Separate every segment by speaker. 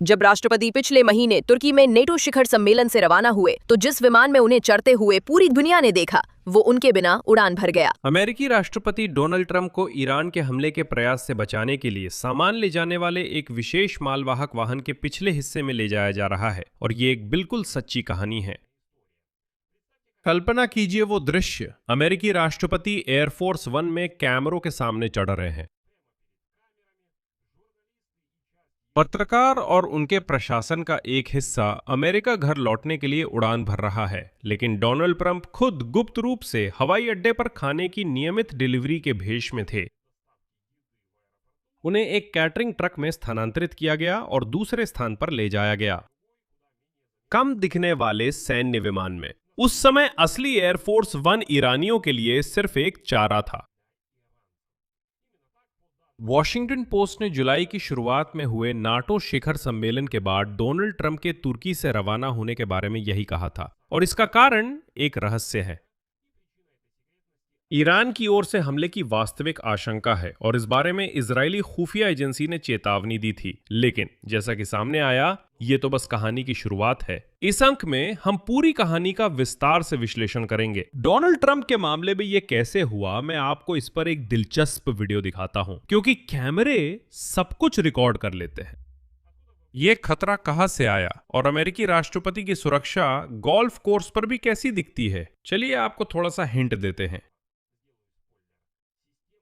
Speaker 1: जब राष्ट्रपति पिछले महीने तुर्की में नेटो शिखर सम्मेलन से रवाना हुए तो जिस विमान में उन्हें चढ़ते हुए पूरी दुनिया ने देखा वो उनके बिना उड़ान भर गया।
Speaker 2: अमेरिकी राष्ट्रपति डोनाल्ड ट्रंप को ईरान के हमले के प्रयास से बचाने के लिए सामान ले जाने वाले एक विशेष मालवाहक वाहन के पिछले हिस्से में ले जाया जा रहा है और ये एक बिल्कुल सच्ची कहानी है। कल्पना कीजिए वो दृश्य, अमेरिकी राष्ट्रपति एयरफोर्स वन में कैमरों के सामने चढ़ रहे हैं। पत्रकार और उनके प्रशासन का एक हिस्सा अमेरिका घर लौटने के लिए उड़ान भर रहा है, लेकिन डोनाल्ड ट्रंप खुद गुप्त रूप से हवाई अड्डे पर खाने की नियमित डिलीवरी के भेष में थे। उन्हें एक कैटरिंग ट्रक में स्थानांतरित किया गया और दूसरे स्थान पर ले जाया गया, कम दिखने वाले सैन्य विमान में। उस समय असली एयरफोर्स वन ईरानियों के लिए सिर्फ एक चारा था। वॉशिंगटन पोस्ट ने जुलाई की शुरुआत में हुए नाटो शिखर सम्मेलन के बाद डोनाल्ड ट्रंप के तुर्की से रवाना होने के बारे में यही कहा था, और इसका कारण एक रहस्य है। ईरान की ओर से हमले की वास्तविक आशंका है और इस बारे में इजरायली खुफिया एजेंसी ने चेतावनी दी थी, लेकिन जैसा कि सामने आया, ये तो बस कहानी की शुरुआत है। इस अंक में हम पूरी कहानी का विस्तार से विश्लेषण करेंगे। डोनाल्ड ट्रंप के मामले में ये कैसे हुआ, मैं आपको इस पर एक दिलचस्प वीडियो दिखाता हूं, क्योंकि कैमरे सब कुछ रिकॉर्ड कर लेते हैं। ये खतरा कहां से आया और अमेरिकी राष्ट्रपति की सुरक्षा गोल्फ कोर्स पर भी कैसी दिखती है, चलिए आपको थोड़ा सा हिंट देते हैं।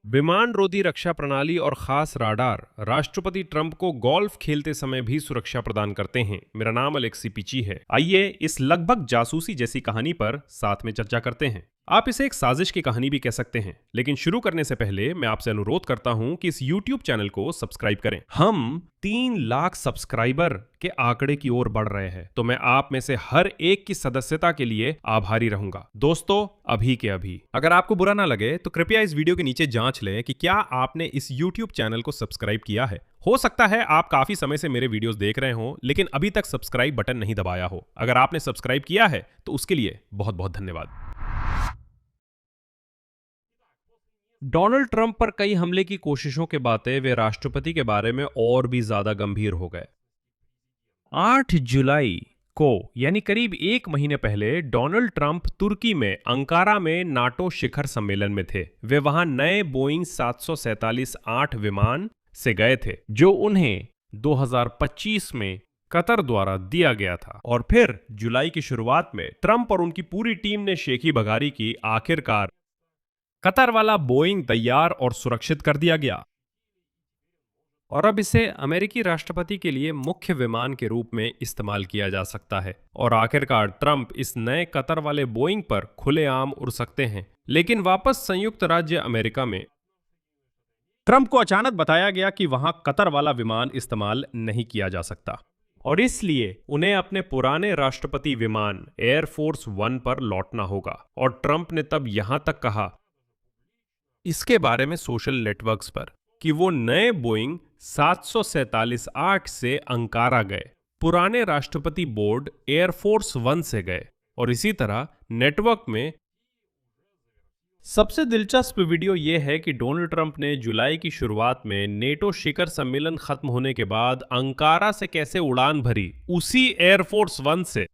Speaker 2: विमान रोधी रक्षा प्रणाली और खास राडार राष्ट्रपति ट्रंप को गोल्फ खेलते समय भी सुरक्षा प्रदान करते हैं। मेरा नाम अलेक्सी पिची है। आइए इस लगभग जासूसी जैसी कहानी पर साथ में चर्चा करते हैं। आप इसे एक साजिश की कहानी भी कह सकते हैं, लेकिन शुरू करने से पहले मैं आपसे अनुरोध करता हूं कि इस YouTube चैनल को सब्सक्राइब करें। हम 3 लाख सब्सक्राइबर के आंकड़े की ओर बढ़ रहे हैं, तो मैं आप में से हर एक की सदस्यता के लिए आभारी रहूंगा। दोस्तों, अभी के अभी अगर आपको बुरा ना लगे तो कृपया इस वीडियो के नीचे जांच लें कि क्या आपने इस YouTube चैनल को सब्सक्राइब किया है। हो सकता है आप काफी समय से मेरे वीडियोस देख रहे हो, लेकिन अभी तक सब्सक्राइब बटन नहीं दबाया हो। अगर आपने सब्सक्राइब किया है तो उसके लिए बहुत बहुत धन्यवाद। डोनाल्ड ट्रंप पर कई हमले की कोशिशों के बातें वे राष्ट्रपति के बारे में और भी ज्यादा गंभीर हो गए। 8 जुलाई को, यानी करीब 1 महीने पहले, डोनाल्ड ट्रंप तुर्की में अंकारा में नाटो शिखर सम्मेलन में थे। वे वहां नए बोइंग 747-8 विमान से गए थे, जो उन्हें 2025 में कतर द्वारा दिया गया था। और फिर जुलाई की शुरुआत में ट्रंप और उनकी पूरी टीम ने शेखी बघारी की। आखिरकार कतर वाला बोइंग तैयार और सुरक्षित कर दिया गया और अब इसे अमेरिकी राष्ट्रपति के लिए मुख्य विमान के रूप में इस्तेमाल किया जा सकता है। और आखिरकार ट्रंप इस नए कतर वाले बोइंग पर खुलेआम उड़ सकते हैं। लेकिन वापस संयुक्त राज्य अमेरिका में ट्रंप को अचानक बताया गया कि वहां कतर वाला विमान इस्तेमाल नहीं किया जा सकता और इसलिए उन्हें अपने पुराने राष्ट्रपति विमान एयरफोर्स वन पर लौटना होगा। और ट्रंप ने तब यहां तक कहा इसके बारे में सोशल नेटवर्क्स पर कि वो नए बोइंग 747-8 से अंकारा गए, पुराने राष्ट्रपति बोर्ड एयरफोर्स वन से गए। और इसी तरह नेटवर्क में सबसे दिलचस्प वीडियो यह है कि डोनाल्ड ट्रंप ने जुलाई की शुरुआत में नेटो शिखर सम्मेलन खत्म होने के बाद अंकारा से कैसे उड़ान भरी, उसी एयरफोर्स वन से।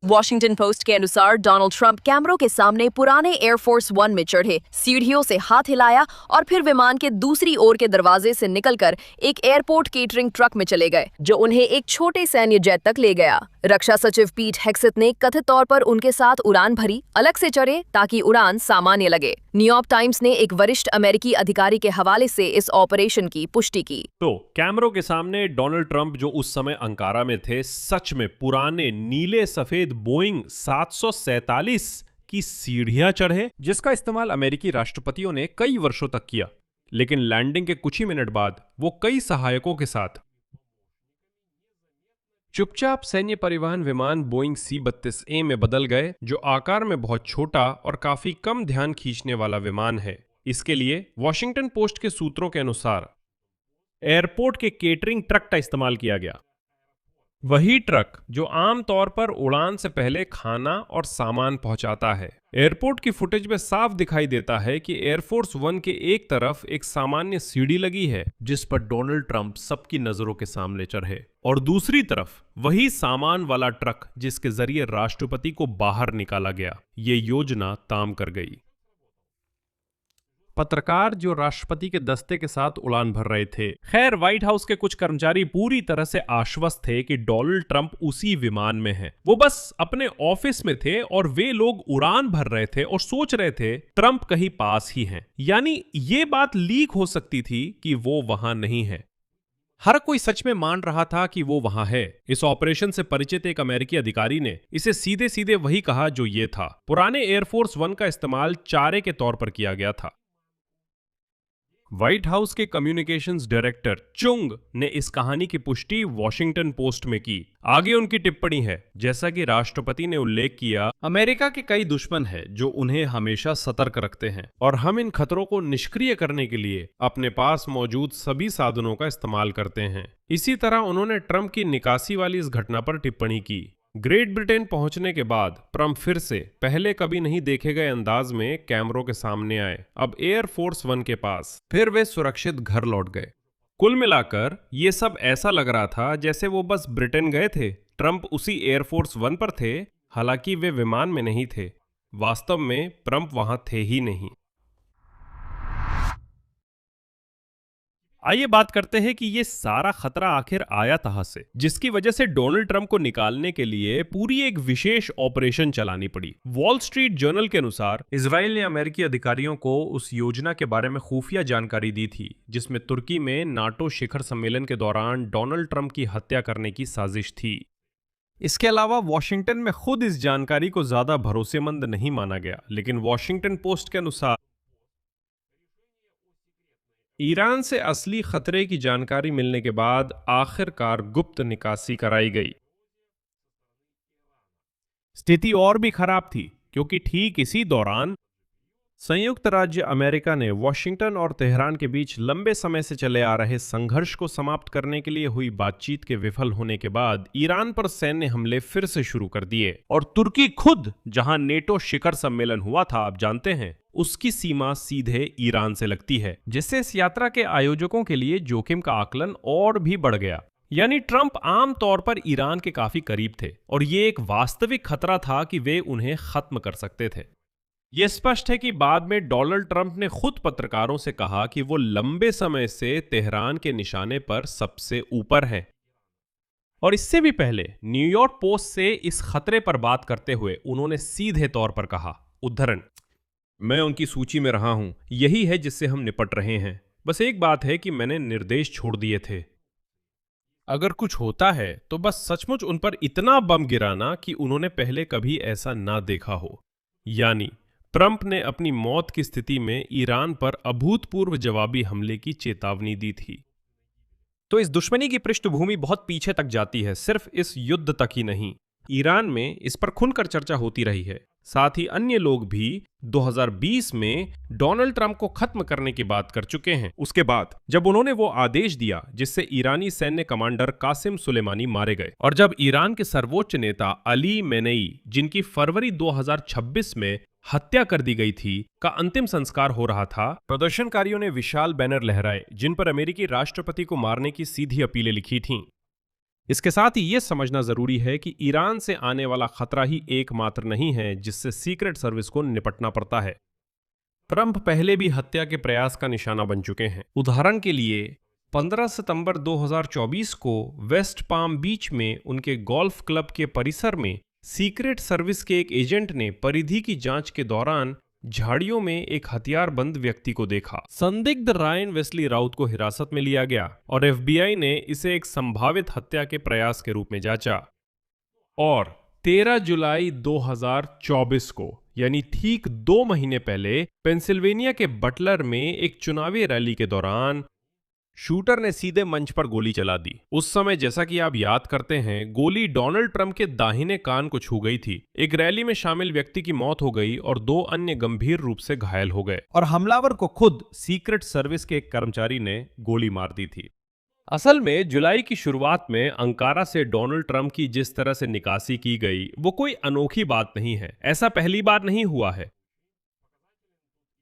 Speaker 1: वॉशिंगटन पोस्ट के अनुसार डोनाल्ड ट्रंप कैमरों के सामने पुराने एयरफोर्स वन में चढ़े, सीढ़ियों से हाथ हिलाया और फिर विमान के दूसरी ओर के दरवाजे से निकलकर एक एयरपोर्ट केटरिंग ट्रक में चले गए, जो उन्हें एक छोटे सैन्य जेट तक ले गया। रक्षा सचिव पीट हेग्सेथ ने कथित तौर पर उनके साथ उड़ान भरी, अलग से चढ़े ताकि उड़ान सामान्य लगे। न्यूयॉर्क टाइम्स ने एक वरिष्ठ अमेरिकी अधिकारी के हवाले से इस ऑपरेशन की पुष्टि की।
Speaker 2: तो कैमरों के सामने डोनाल्ड ट्रंप, जो उस समय अंकारा में थे, सच में पुराने नीले सफेद बोइंग 747 की सीढ़ियां चढ़े, जिसका इस्तेमाल अमेरिकी राष्ट्रपतियों ने कई वर्षों तक किया। लेकिन लैंडिंग के कुछ ही मिनट बाद वो कई सहायकों के साथ चुपचाप सैन्य परिवहन विमान बोइंग C-32A में बदल गए, जो आकार में बहुत छोटा और काफी कम ध्यान खींचने वाला विमान है। इसके लिए वॉशिंगटन पोस्ट के सूत्रों के अनुसार एयरपोर्ट के केटरिंग ट्रक का इस्तेमाल किया गया। वही ट्रक जो आमतौर पर उड़ान से पहले खाना और सामान पहुंचाता है। एयरपोर्ट की फुटेज में साफ दिखाई देता है कि एयरफोर्स वन के एक तरफ एक सामान्य सीढ़ी लगी है जिस पर डोनाल्ड ट्रंप सबकी नजरों के सामने चढ़े, और दूसरी तरफ वही सामान वाला ट्रक जिसके जरिए राष्ट्रपति को बाहर निकाला गया। ये योजना काम कर गई। पत्रकार जो राष्ट्रपति के दस्ते के साथ उड़ान भर रहे थे। खैर, व्हाइट हाउस के कुछ कर्मचारी पूरी तरह से आश्वस्त थे कि डोनाल्ड ट्रंप उसी विमान में हैं। वो बस अपने ऑफिस में थे और वे लोग उड़ान भर रहे थे और सोच रहे थे ट्रंप कहीं पास ही हैं। यानी ये बात लीक हो सकती थी कि वो वहां नहीं है। हर कोई सच में मान रहा था कि वो वहां है। इस ऑपरेशन से परिचित एक अमेरिकी अधिकारी ने इसे सीधे सीधे वही कहा जो ये था। पुराने एयरफोर्स वन का इस्तेमाल चारे के तौर पर किया गया था। व्हाइट हाउस के कम्युनिकेशंस डायरेक्टर चुंग ने इस कहानी की पुष्टि वॉशिंगटन पोस्ट में की। आगे उनकी टिप्पणी है, जैसा कि राष्ट्रपति ने उल्लेख किया, अमेरिका के कई दुश्मन हैं जो उन्हें हमेशा सतर्क रखते हैं और हम इन खतरों को निष्क्रिय करने के लिए अपने पास मौजूद सभी साधनों का इस्तेमाल करते हैं। इसी तरह उन्होंने ट्रंप की निकासी वाली इस घटना पर टिप्पणी की। ग्रेट ब्रिटेन पहुंचने के बाद ट्रंप फिर से पहले कभी नहीं देखे गए अंदाज में कैमरों के सामने आए, अब एयरफोर्स वन के पास। फिर वे सुरक्षित घर लौट गए। कुल मिलाकर ये सब ऐसा लग रहा था जैसे वो बस ब्रिटेन गए थे, ट्रंप उसी एयरफोर्स वन पर थे। हालांकि वे विमान में नहीं थे, वास्तव में ट्रंप वहां थे ही नहीं। आइए बात करते हैं कि ये सारा खतरा आखिर आया कहां से, जिसकी वजह से डोनाल्ड ट्रंप को निकालने के लिए पूरी एक विशेष ऑपरेशन चलानी पड़ी। वॉल स्ट्रीट जर्नल के अनुसार इजराइल ने अमेरिकी अधिकारियों को उस योजना के बारे में खुफिया जानकारी दी थी जिसमें तुर्की में नाटो शिखर सम्मेलन के दौरान डोनाल्ड ट्रंप की हत्या करने की साजिश थी। इसके अलावा वॉशिंगटन में खुद इस जानकारी को ज्यादा भरोसेमंद नहीं माना गया, लेकिन वॉशिंगटन पोस्ट के अनुसार ईरान से असली खतरे की जानकारी मिलने के बाद आखिरकार गुप्त निकासी कराई गई। स्थिति और भी खराब थी क्योंकि ठीक इसी दौरान संयुक्त राज्य अमेरिका ने वॉशिंगटन और तेहरान के बीच लंबे समय से चले आ रहे संघर्ष को समाप्त करने के लिए हुई बातचीत के विफल होने के बाद ईरान पर सैन्य हमले फिर से शुरू कर दिए। और तुर्की खुद, जहां नेटो शिखर सम्मेलन हुआ था, आप जानते हैं, उसकी सीमा सीधे ईरान से लगती है, जिससे इस यात्रा के आयोजकों के लिए जोखिम का आकलन और भी बढ़ गया। यानी ट्रंप आम तौर पर ईरान के काफी करीब थे और ये एक वास्तविक खतरा था कि वे उन्हें खत्म कर सकते थे। यह स्पष्ट है कि बाद में डोनाल्ड ट्रंप ने खुद पत्रकारों से कहा कि वो लंबे समय से तेहरान के निशाने पर सबसे ऊपर हैं। और इससे भी पहले न्यूयॉर्क पोस्ट से इस खतरे पर बात करते हुए उन्होंने सीधे तौर पर कहा, उद्धरण, मैं उनकी सूची में रहा हूं, यही है जिससे हम निपट रहे हैं। बस एक बात है कि मैंने निर्देश छोड़ दिए थे, अगर कुछ होता है तो बस सचमुच उन पर इतना बम गिराना कि उन्होंने पहले कभी ऐसा ना देखा हो। यानी ट्रंप ने अपनी मौत की स्थिति में ईरान पर अभूतपूर्व जवाबी हमले की चेतावनी दी थी। तो इस दुश्मनी की पृष्ठभूमि बहुत पीछे तक जाती है, सिर्फ इस युद्ध तक ही नहीं। ईरान में इस पर खुलकर चर्चा होती रही है। साथ ही अन्य लोग भी 2020 में डोनाल्ड ट्रंप को खत्म करने की बात कर चुके हैं, उसके बाद जब उन्होंने वो आदेश दिया जिससे ईरानी सैन्य कमांडर कासिम सुलेमानी मारे गए, और जब ईरान के सर्वोच्च नेता अली मेनेई, जिनकी फरवरी 2026 में हत्या कर दी गई थी, का अंतिम संस्कार हो रहा था, प्रदर्शनकारियों ने विशाल बैनर लहराए जिन पर अमेरिकी राष्ट्रपति को मारने की सीधी अपीलें लिखी थीं। इसके साथ ही यह समझना जरूरी है कि ईरान से आने वाला खतरा ही एकमात्र नहीं है जिससे सीक्रेट सर्विस को निपटना पड़ता है। ट्रंप पहले भी हत्या के प्रयास का निशाना बन चुके हैं। उदाहरण के लिए 15 सितंबर 2024 को वेस्ट पाम बीच में उनके गोल्फ क्लब के परिसर में सीक्रेट सर्विस के एक एजेंट ने परिधि की जांच के दौरान झाड़ियों में एक हथियारबंद व्यक्ति को देखा। संदिग्ध रायन वेस्ली राउत को हिरासत में लिया गया और एफबीआई ने इसे एक संभावित हत्या के प्रयास के रूप में जांचा। और 13 जुलाई 2024 को, यानी ठीक 2 महीने पहले, पेंसिल्वेनिया के बटलर में एक चुनावी रैली के दौरान शूटर ने सीधे मंच पर गोली चला दी। उस समय, जैसा कि आप याद करते हैं, गोली डोनाल्ड ट्रंप के दाहिने कान को छू गई थी। एक रैली में शामिल व्यक्ति की मौत हो गई और 2 अन्य गंभीर रूप से घायल हो गए, और हमलावर को खुद सीक्रेट सर्विस के एक कर्मचारी ने गोली मार दी थी। असल में जुलाई की शुरुआत में अंकारा से डोनाल्ड ट्रंप की जिस तरह से निकासी की गई वो कोई अनोखी बात नहीं है। ऐसा पहली बार नहीं हुआ है।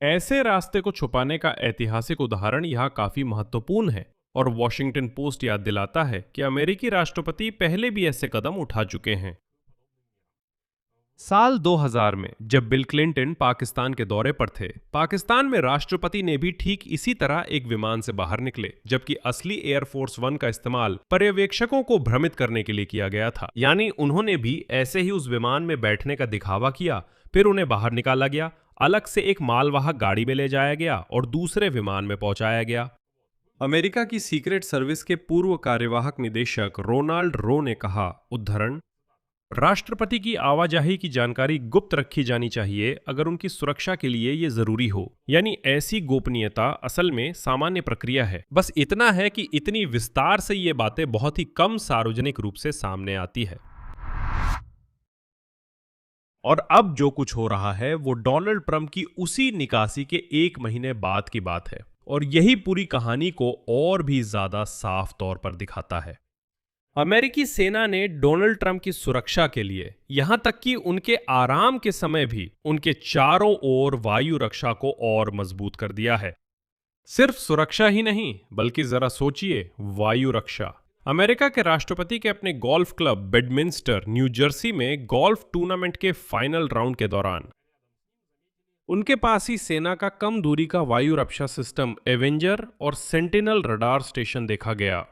Speaker 2: ऐसे रास्ते को छुपाने का ऐतिहासिक उदाहरण यहाँ काफी महत्वपूर्ण है और वॉशिंगटन पोस्ट याद दिलाता है कि अमेरिकी राष्ट्रपति पहले भी ऐसे कदम उठा चुके हैं। साल 2000 में जब बिल क्लिंटन पाकिस्तान के दौरे पर थे, पाकिस्तान में राष्ट्रपति ने भी ठीक इसी तरह एक विमान से बाहर निकले, जबकि असली एयरफोर्स वन का इस्तेमाल पर्यवेक्षकों को भ्रमित करने के लिए किया गया था। यानी उन्होंने भी ऐसे ही उस विमान में बैठने का दिखावा किया, फिर उन्हें बाहर निकाला गया, अलग से एक मालवाहक गाड़ी में ले जाया गया और दूसरे विमान में पहुंचाया गया। अमेरिका की सीक्रेट सर्विस के पूर्व कार्यवाहक निदेशक रोनाल्ड रो ने कहा, उद्धरण, राष्ट्रपति की आवाजाही की जानकारी गुप्त रखी जानी चाहिए अगर उनकी सुरक्षा के लिए ये जरूरी हो। यानी ऐसी गोपनीयता असल में सामान्य प्रक्रिया है। बस इतना है कि इतनी विस्तार से ये बातें बहुत ही कम सार्वजनिक रूप से सामने आती है। और अब जो कुछ हो रहा है वो डोनाल्ड ट्रंप की उसी निकासी के एक महीने बाद की बात है और यही पूरी कहानी को और भी ज्यादा साफ तौर पर दिखाता है। अमेरिकी सेना ने डोनाल्ड ट्रंप की सुरक्षा के लिए, यहां तक कि उनके आराम के समय भी, उनके चारों ओर वायु रक्षा को और मजबूत कर दिया है। सिर्फ सुरक्षा ही नहीं, बल्कि जरा सोचिए, वायु रक्षा। अमेरिका के राष्ट्रपति के अपने golf club Bedminster, new Jersey में गोल्फ टूर्नामेंट के फाइनल राउंड के दौरान उनके पास ही सेना का कम दूरी का वायु रक्षा सिस्टम एवेंजर और सेंटिनल रडार स्टेशन देखा गया।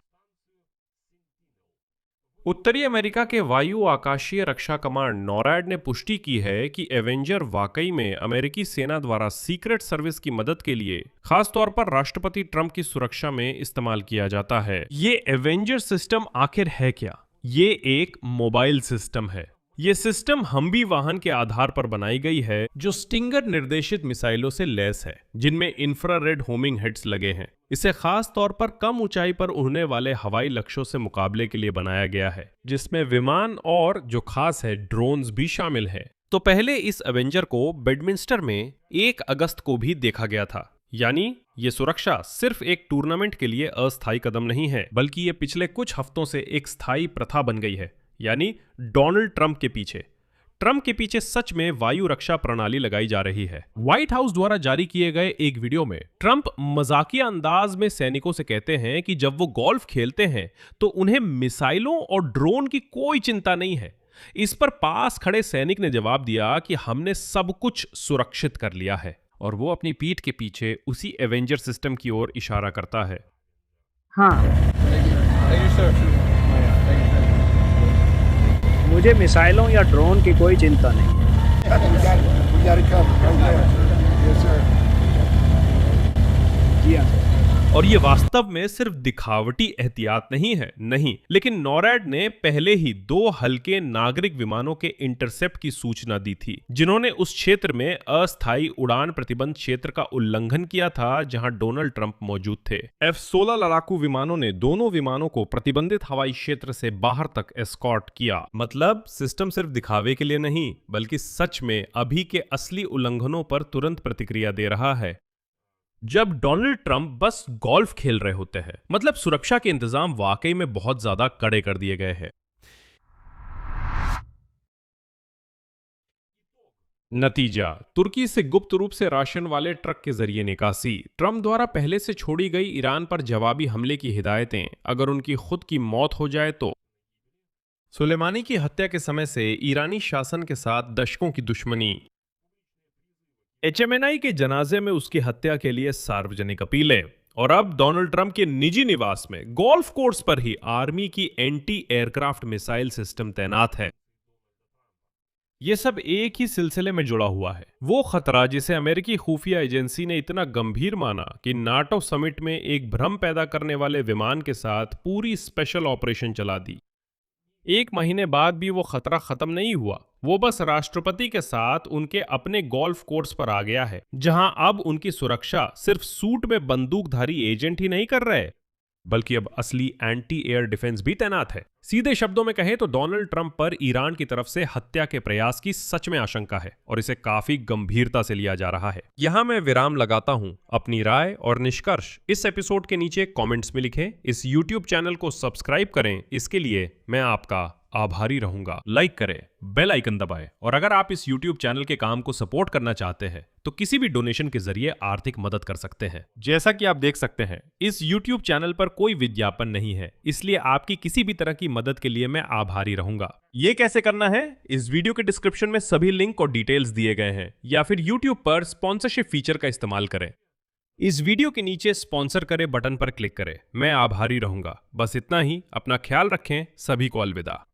Speaker 2: उत्तरी अमेरिका के वायु आकाशीय रक्षा कमांड नॉरैड ने पुष्टि की है कि एवेंजर वाकई में अमेरिकी सेना द्वारा सीक्रेट सर्विस की मदद के लिए खास तौर पर राष्ट्रपति ट्रंप की सुरक्षा में इस्तेमाल किया जाता है। ये एवेंजर सिस्टम आखिर है क्या? ये एक मोबाइल सिस्टम है। ये सिस्टम हम्बी वाहन के आधार पर बनाई गई है जो स्टिंगर निर्देशित मिसाइलों से लैस है, जिनमें इंफ्रारेड होमिंग हेड्स लगे हैं। इसे खास तौर पर कम ऊंचाई पर उड़ने वाले हवाई लक्ष्यों से मुकाबले के लिए बनाया गया है, जिसमें विमान और जो खास है ड्रोन्स भी शामिल है। तो पहले इस एवेंजर को बेडमिंस्टर में 1 अगस्त को भी देखा गया था। यानी ये सुरक्षा सिर्फ एक टूर्नामेंट के लिए अस्थायी कदम नहीं है, बल्कि ये पिछले कुछ हफ्तों से एक स्थायी प्रथा बन गई है। यानी डोनाल्ड ट्रंप के पीछे सच में वायु रक्षा प्रणाली लगाई जा रही है। व्हाइट हाउस द्वारा जारी किए गए एक वीडियो में ट्रंप मजाकिया अंदाज में सैनिकों से कहते हैं कि जब वो गोल्फ खेलते हैं तो उन्हें मिसाइलों और ड्रोन की कोई चिंता नहीं है। इस पर पास खड़े सैनिक ने जवाब दिया कि हमने सब कुछ सुरक्षित कर लिया है, और वो अपनी पीठ के पीछे उसी एवेंजर सिस्टम की ओर इशारा करता है।
Speaker 3: मुझे मिसाइलों या ड्रोन की कोई चिंता नहीं। जी हाँ सर।
Speaker 2: और ये वास्तव में सिर्फ दिखावटी एहतियात नहीं है, नहीं, लेकिन नॉरैड ने पहले ही 2 हल्के नागरिक विमानों के इंटरसेप्ट की सूचना दी थी, जिन्होंने उस क्षेत्र में अस्थायी उड़ान प्रतिबंध क्षेत्र का उल्लंघन किया था जहां डोनाल्ड ट्रंप मौजूद थे। F-16 लड़ाकू विमानों ने दोनों विमानों को प्रतिबंधित हवाई क्षेत्र से बाहर तक एस्कॉर्ट किया। मतलब सिस्टम सिर्फ दिखावे के लिए नहीं, बल्कि सच में अभी के असली उल्लंघनों पर तुरंत प्रतिक्रिया दे रहा है। जब डोनाल्ड ट्रंप बस गोल्फ खेल रहे होते हैं, मतलब सुरक्षा के इंतजाम वाकई में बहुत ज्यादा कड़े कर दिए गए हैं। नतीजा, तुर्की से गुप्त रूप से राशन वाले ट्रक के जरिए निकासी, ट्रंप द्वारा पहले से छोड़ी गई ईरान पर जवाबी हमले की हिदायतें, अगर उनकी खुद की मौत हो जाए तो। सुलेमानी की हत्या के समय से ईरानी शासन के साथ दशकों की दुश्मनी, HMNI के जनाजे में उसकी हत्या के लिए सार्वजनिक अपीलें, और अब डोनाल्ड ट्रंप के निजी निवास में गोल्फ कोर्स पर ही आर्मी की एंटी एयरक्राफ्ट मिसाइल सिस्टम तैनात है। यह सब एक ही सिलसिले में जुड़ा हुआ है। वो खतरा जिसे अमेरिकी खुफिया एजेंसी ने इतना गंभीर माना कि नाटो समिट में एक भ्रम पैदा करने वाले विमान के साथ पूरी स्पेशल ऑपरेशन चला दी। 1 महीने बाद भी वो खतरा खत्म नहीं हुआ। वो बस राष्ट्रपति के साथ उनके अपने गोल्फ कोर्स पर आ गया है, जहां अब उनकी सुरक्षा सिर्फ सूट में बंदूकधारी एजेंट ही नहीं कर रहे, बल्कि अब असली एंटी एयर डिफेंस भी तैनात है। सीधे शब्दों में कहें तो डोनाल्ड ट्रंप पर ईरान की तरफ से हत्या के प्रयास की सच में आशंका है और इसे काफी गंभीरता से लिया जा रहा है। यहां मैं विराम लगाता हूं। अपनी राय और निष्कर्ष इस एपिसोड के नीचे कमेंट्स में लिखें। इस YouTube चैनल को सब्सक्राइब करें, इसके लिए मैं आपका आभारी रहूंगा। लाइक करें, बेल आइकन दबाएं और अगर आप इस YouTube चैनल के काम को सपोर्ट करना चाहते हैं तो किसी भी डोनेशन के जरिए आर्थिक मदद कर सकते हैं। जैसा कि आप देख सकते हैं, इस YouTube चैनल पर कोई विज्ञापन नहीं है, इसलिए आपकी किसी भी तरह की मदद के लिए मैं आभारी रहूंगा। ये कैसे करना है? इस वीडियो के डिस्क्रिप्शन में सभी लिंक और डिटेल्स दिए गए हैं, या फिर YouTube पर स्पॉन्सरशिप फीचर का इस्तेमाल करें। इस वीडियो के नीचे स्पॉन्सर करें बटन पर क्लिक करें। मैं आभारी रहूंगा। बस इतना ही। अपना ख्याल रखें। सभी को अलविदा।